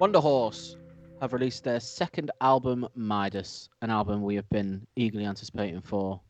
Wunderhorse have released their second album, Midas, an album we have been eagerly anticipating for,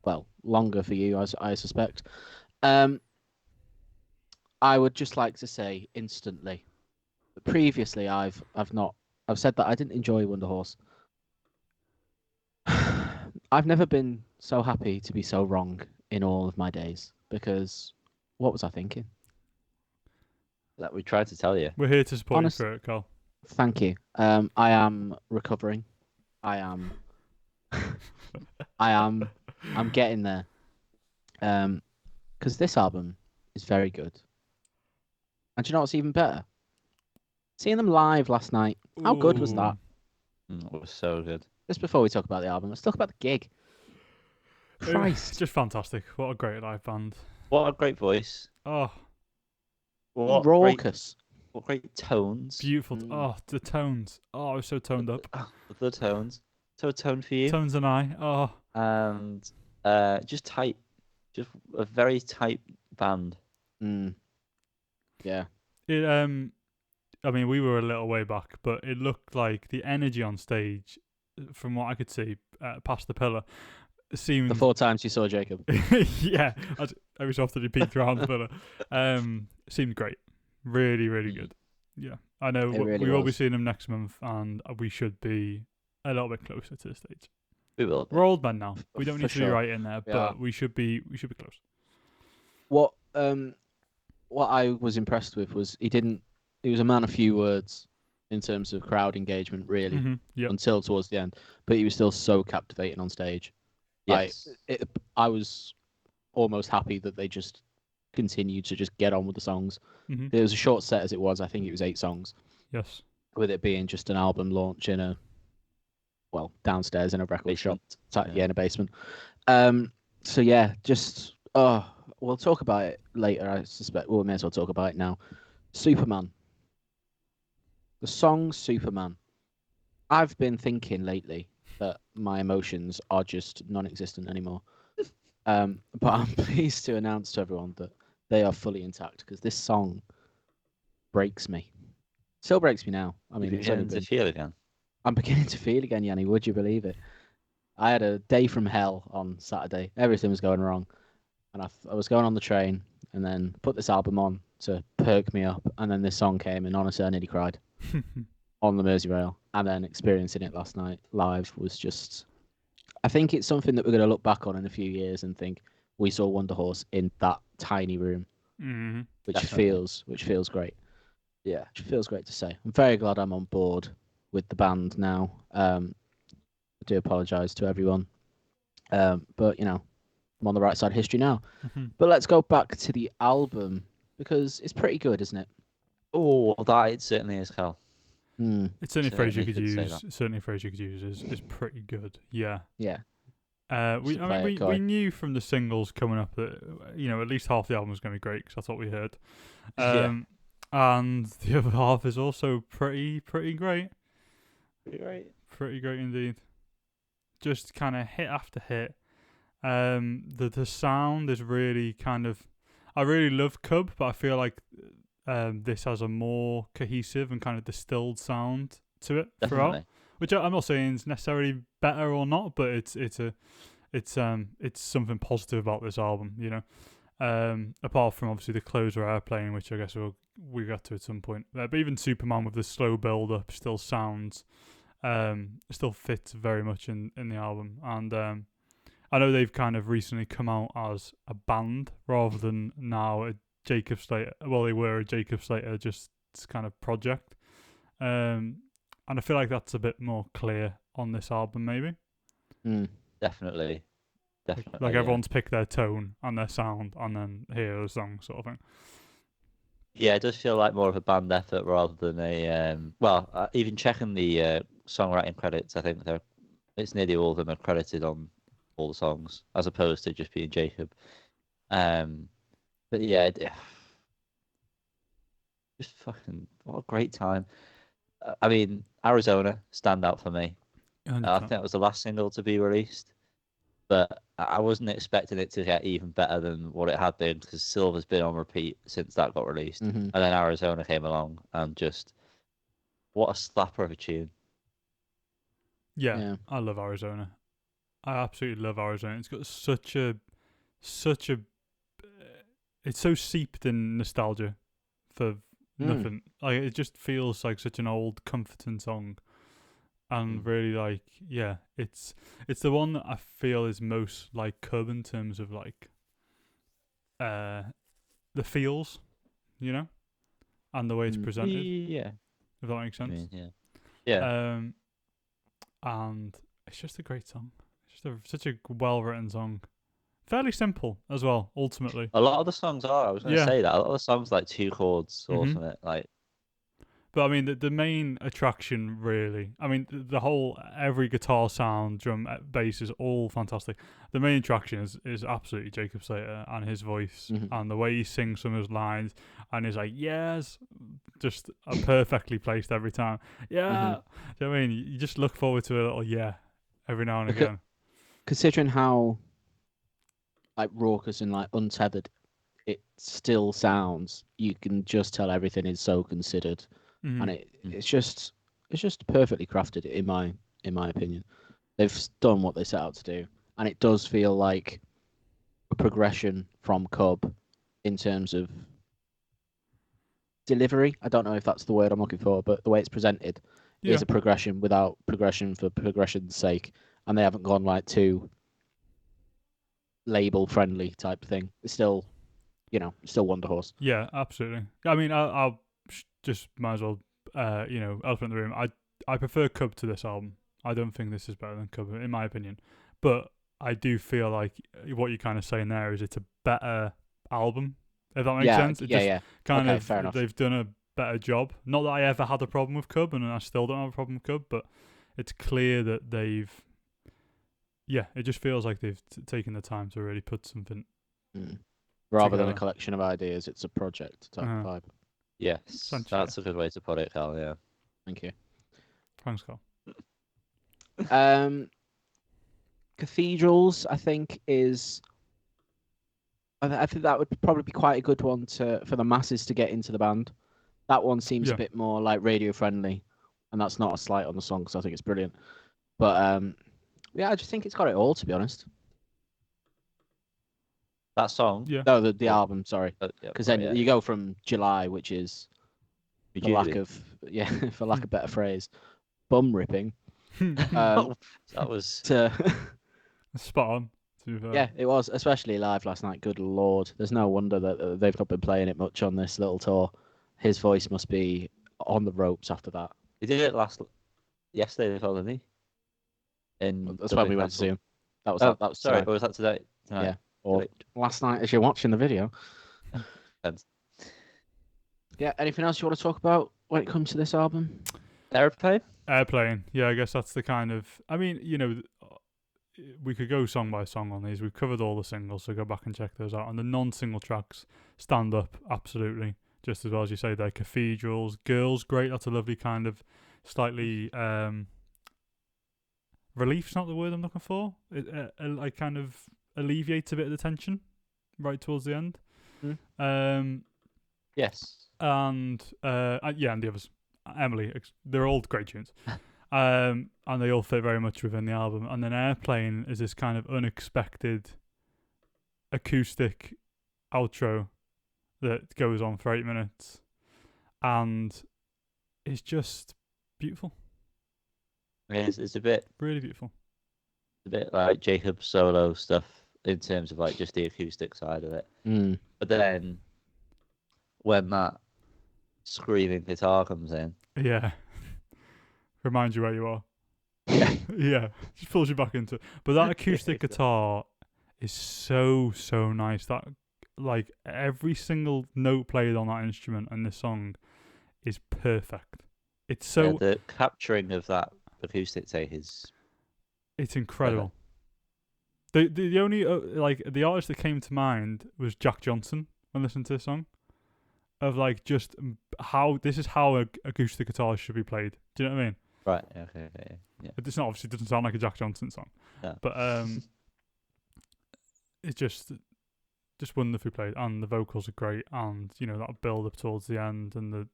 well, longer for you, as I suspect. Um, I would just like to say instantly that previously I've said that I didn't enjoy Wunderhorse. I've never been so happy to be so wrong in all of my days because what was I thinking? That we tried to tell you. We're here to support you Honest, through it, Carl. thank you. I am recovering. I am. I am. I'm getting there. Because this album is very good. And do you know what's even better? Seeing them live last night. How good was that? It was so good. Just before we talk about the album, let's talk about the gig. Christ. Just fantastic. What a great live band. What a great voice. Oh, What Raucous. what great tones. beautiful. Oh, the tones. Oh, I was so toned up. The tones. So toned for you. Tones and I. Oh, And just tight. Just a very tight band. Yeah. it. I mean, we were a little way back, but it looked like the energy on stage, from what I could see, past the pillar, seemed. The 4 times you saw Jacob. Yeah, every so often he peeked around the pillar. Seemed great. Really, really good. Yeah, I know It really we will be was. seeing him next month, and we should be a little bit closer to the stage. We will. We're old men now. We don't For need to be sure. right in there, We but are. we should be close. What I was impressed with was he was a man of few words in terms of crowd engagement, really, Yep. until towards the end. But he was still so captivating on stage. Yes. I was almost happy that they just continued to just get on with the songs. Mhm. It was a short set as it was. I think it was 8 songs, Yes. with it being just an album launch downstairs in a record shop, Basement. in a basement. So yeah, just we'll talk about it later. I suspect we may as well talk about it now. Superman. The song Superman. I've been thinking lately that my emotions are just non-existent anymore. But I'm pleased to announce to everyone that they are fully intact because this song breaks me. Still breaks me now. I mean, You're it's only beginning to been... feel again. I'm beginning to feel again, Yanni. Would you believe it? I had a day from hell on Saturday. Everything was going wrong. And I was going on the train and then put this album on to perk me up. And then this song came and honestly, I nearly cried on the Merseyrail. And then experiencing it last night live was just... I think it's something that we're going to look back on in a few years and think we saw Wunderhorse in that tiny room, Mhm. which Definitely. feels great. Yeah, which feels great to say. I'm very glad I'm on board with the band now. I do apologise to everyone, but I'm on the right side of history now. Mhm. But let's go back to the album because it's pretty good, isn't it? Oh, that it certainly is, Cal. It's certainly a phrase you Certainly could could say use. Certainly a phrase you could use is pretty good. Yeah. Yeah. We Just play it, we knew from the singles coming up that at least half the album was going to be great because that's what we heard. Yeah. And the other half is also pretty great. Right. Pretty great indeed. Just kind of hit after hit. The sound is really kind of... I really love Cub, but I feel like this has a more cohesive and kind of distilled sound to it throughout. Definitely. Which I'm not saying is necessarily better or not, but it's something positive about this album, apart from obviously the closer airplane, which I guess we got to at some point. But even Superman with the slow build up still sounds, still fits very much in the album. And I know they've kind of recently come out as a band rather than now a Jacob Slater. Well, they were a Jacob Slater just kind of project. And I feel like that's a bit more clear on this album, maybe. Definitely. Like everyone's picked their tone and their sound and then hear the song sort of thing. Yeah, it does feel like more of a band effort rather than a even checking the songwriting credits, I think it's nearly all of them are credited on all the songs as opposed to just being Jacob. But yeah, just fucking what a great time. I mean, Arizona stand out for me. I think that was the last single to be released, but I wasn't expecting it to get even better than what it had been because Silver's been on repeat since that got released, Mm-hmm. and then Arizona came along and just What a slapper of a tune. Yeah, I love Arizona. I absolutely love Arizona. It's got such a it's so seeped in nostalgia for nothing. Like it just feels like such an old comforting song. And really, like, yeah, it's the one that I feel is most like Cub in terms of like the feels, you know, and the way it's presented. Yeah. If that makes I sense. mean, yeah. Yeah. And it's just a great song. It's just such a well written song. Fairly simple as well. Ultimately, A lot of the songs are. I was going to yeah. say that. A lot of the songs like 2 chords or Mhm. something. Like, But I mean, the main attraction, really. I mean, the whole every guitar sound, drum, bass is all fantastic. The main attraction is absolutely Jacob Slater and his voice and the way he sings some of his lines, and he's like, yes, just perfectly placed every time. Yeah, do you know what I mean? You just look forward to a little yeah every now and again. Considering how like raucous and like untethered it still sounds, you can just tell everything is so considered, and it's just perfectly crafted in my opinion. They've done what they set out to do, and it does feel like a progression from Cub in terms of delivery. I don't know if that's the word I'm looking for, but the way it's presented is a progression without progression for progression's sake, and they haven't gone like too label friendly type thing. It's still, still Wunderhorse. Yeah, absolutely. I mean, I'll just might as well, elephant in the room. I prefer Cub to this album. I don't think this is better than Cub, in my opinion. But I do feel like what you're kind of saying there is it's a better album. If that makes sense. Kind okay, of fair enough. they've done a better job. Not that I ever had a problem with Cub, and I still don't have a problem with Cub, but it's clear that they've. Yeah, it just feels like they've taken the time to really put something. Rather than together. a collection of ideas, it's a project type vibe. Yes, that's a good way to put it, Carl. Yeah. Thank you. Thanks, Carl. Cathedrals, I think, is. I think that would probably be quite a good one for the masses to get into the band. That one seems a bit more like radio friendly, and that's not a slight on the song because I think it's brilliant. But yeah, I just think it's got it all, to be honest. That song? Yeah. No, the album, sorry. Because then yeah. you go from July, which is, for lack of better phrase, bum ripping. That was spot on. Yeah, it was, especially live last night. Good lord, there's no wonder that they've not been playing it much on this little tour. His voice must be on the ropes after that. He did it yesterday, didn't he? That's when we went to see him. That was that was sorry, tonight. or was that today? Yeah, or last night as you're watching the video. Yeah. Anything else you want to talk about when it comes to this album? Airplane. Yeah, I guess that's the kind of. I mean, we could go song by song on these. We've covered all the singles, so go back and check those out. And the non-single tracks stand up absolutely, just as well as you say. They're Cathedrals, Girls, great. That's a lovely kind of slightly relief's not the word I'm looking for. It like kind of alleviates a bit of the tension right towards the end. Yes. And and the others, Emily, they're all great tunes. And they all fit very much within the album. And then Airplane is this kind of unexpected acoustic outro that goes on for 8 minutes, and it's just beautiful. It's a bit really beautiful. A bit like Jacob's solo stuff in terms of like just the acoustic side of it. But then when that screaming guitar comes in, reminds you where you are. Yeah, just pulls you back into it. But that acoustic guitar is so nice. That like every single note played on that instrument and this song is perfect. It's so the capturing of that acoustic take it's incredible. The only like the artist that came to mind was Jack Johnson when listening to this song. Of like just how this is how acoustic guitar should be played. Do you know what I mean? Right. Okay. Yeah. It's not obviously doesn't sound like a Jack Johnson song. No. But it's just wonderfully played, and the vocals are great, and that build up towards the end, and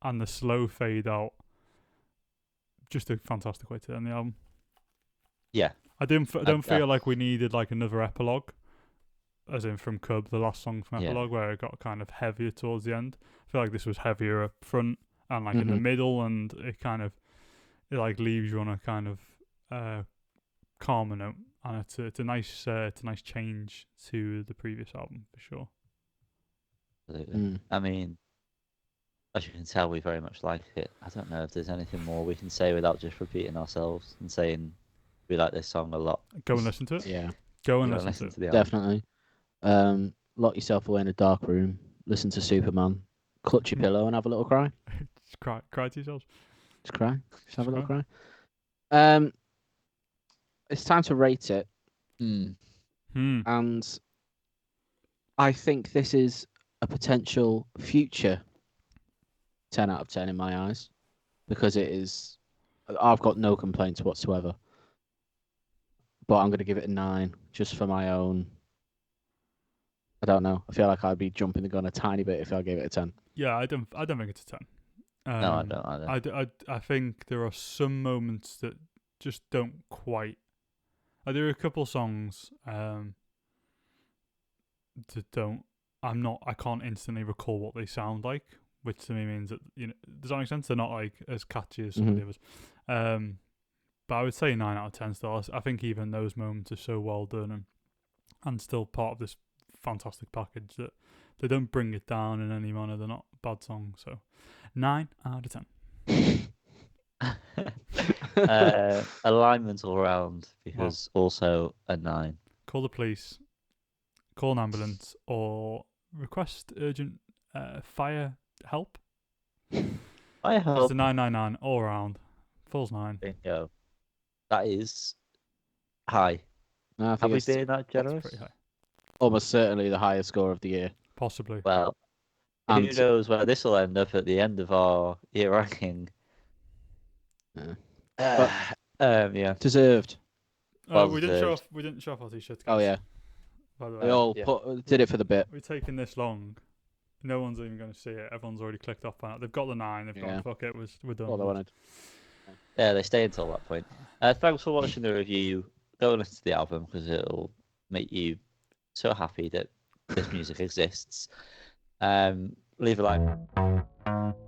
and the slow fade out. Just a fantastic way to end the album. Yeah. I don't feel like we needed like another epilogue, as in from Cub, the last song from Epilogue, where it got kind of heavier towards the end. I feel like this was heavier up front and like in the middle, and it like leaves you on a kind of calmer note, and it's a nice change to the previous album for sure. Absolutely. I mean, as you can tell, we very much like it. I don't know if there's anything more we can say without just repeating ourselves and saying we like this song a lot. Go and listen to it. Yeah. Go and listen to the it. Definitely. Lock yourself away in a dark room. Listen to Superman. Clutch your pillow and have a little cry. Just cry to yourselves. Just cry. Just have a little cry. It's time to rate it. And I think this is a potential future 10 out of 10 in my eyes, because it is. I've got no complaints whatsoever, but I'm going to give it a 9 just for my own. I don't know. I feel like I'd be jumping the gun a tiny bit if I gave it a 10. Yeah, I don't think it's a 10. No, I don't either. I think there are some moments that just don't quite. There are a couple songs that don't. I can't instantly recall what they sound like, which to me means that, does that make sense? They're not like as catchy as some of the others. But I would say 9 out of 10 still. I think even those moments are so well done and still part of this fantastic package that they don't bring it down in any manner. They're not bad songs. So 9 out of 10. Alignment all around, because also a 9. Call the police, call an ambulance, or request urgent fire help. Fire help. It's a 999 all around. Falls 9. Bingo. That is high. No, Have we been that generous? Pretty high. Almost certainly the highest score of the year. Possibly. Well, who knows where this will end up at the end of our year ranking. Yeah. Deserved. We didn't show off our t-shirts. Oh yeah. By the way, We all did it for the bit. We're taking this long. No one's even going to see it. Everyone's already clicked off on it. They've got the 9. They've gone, fuck it, we're done. All I wanted. Yeah, they stay until that point. Thanks for watching the review. Go and listen to the album, because it'll make you so happy that this music exists. Leave a like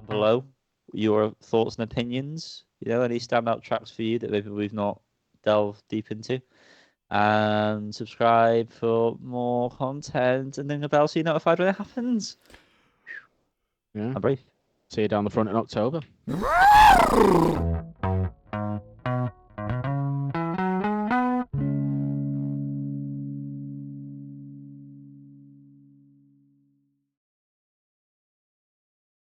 below your thoughts and opinions. Any standout tracks for you that maybe we've not delved deep into. And subscribe for more content, and ring the bell so you're notified when it happens. Yeah. I'm brief. See you down the front in October.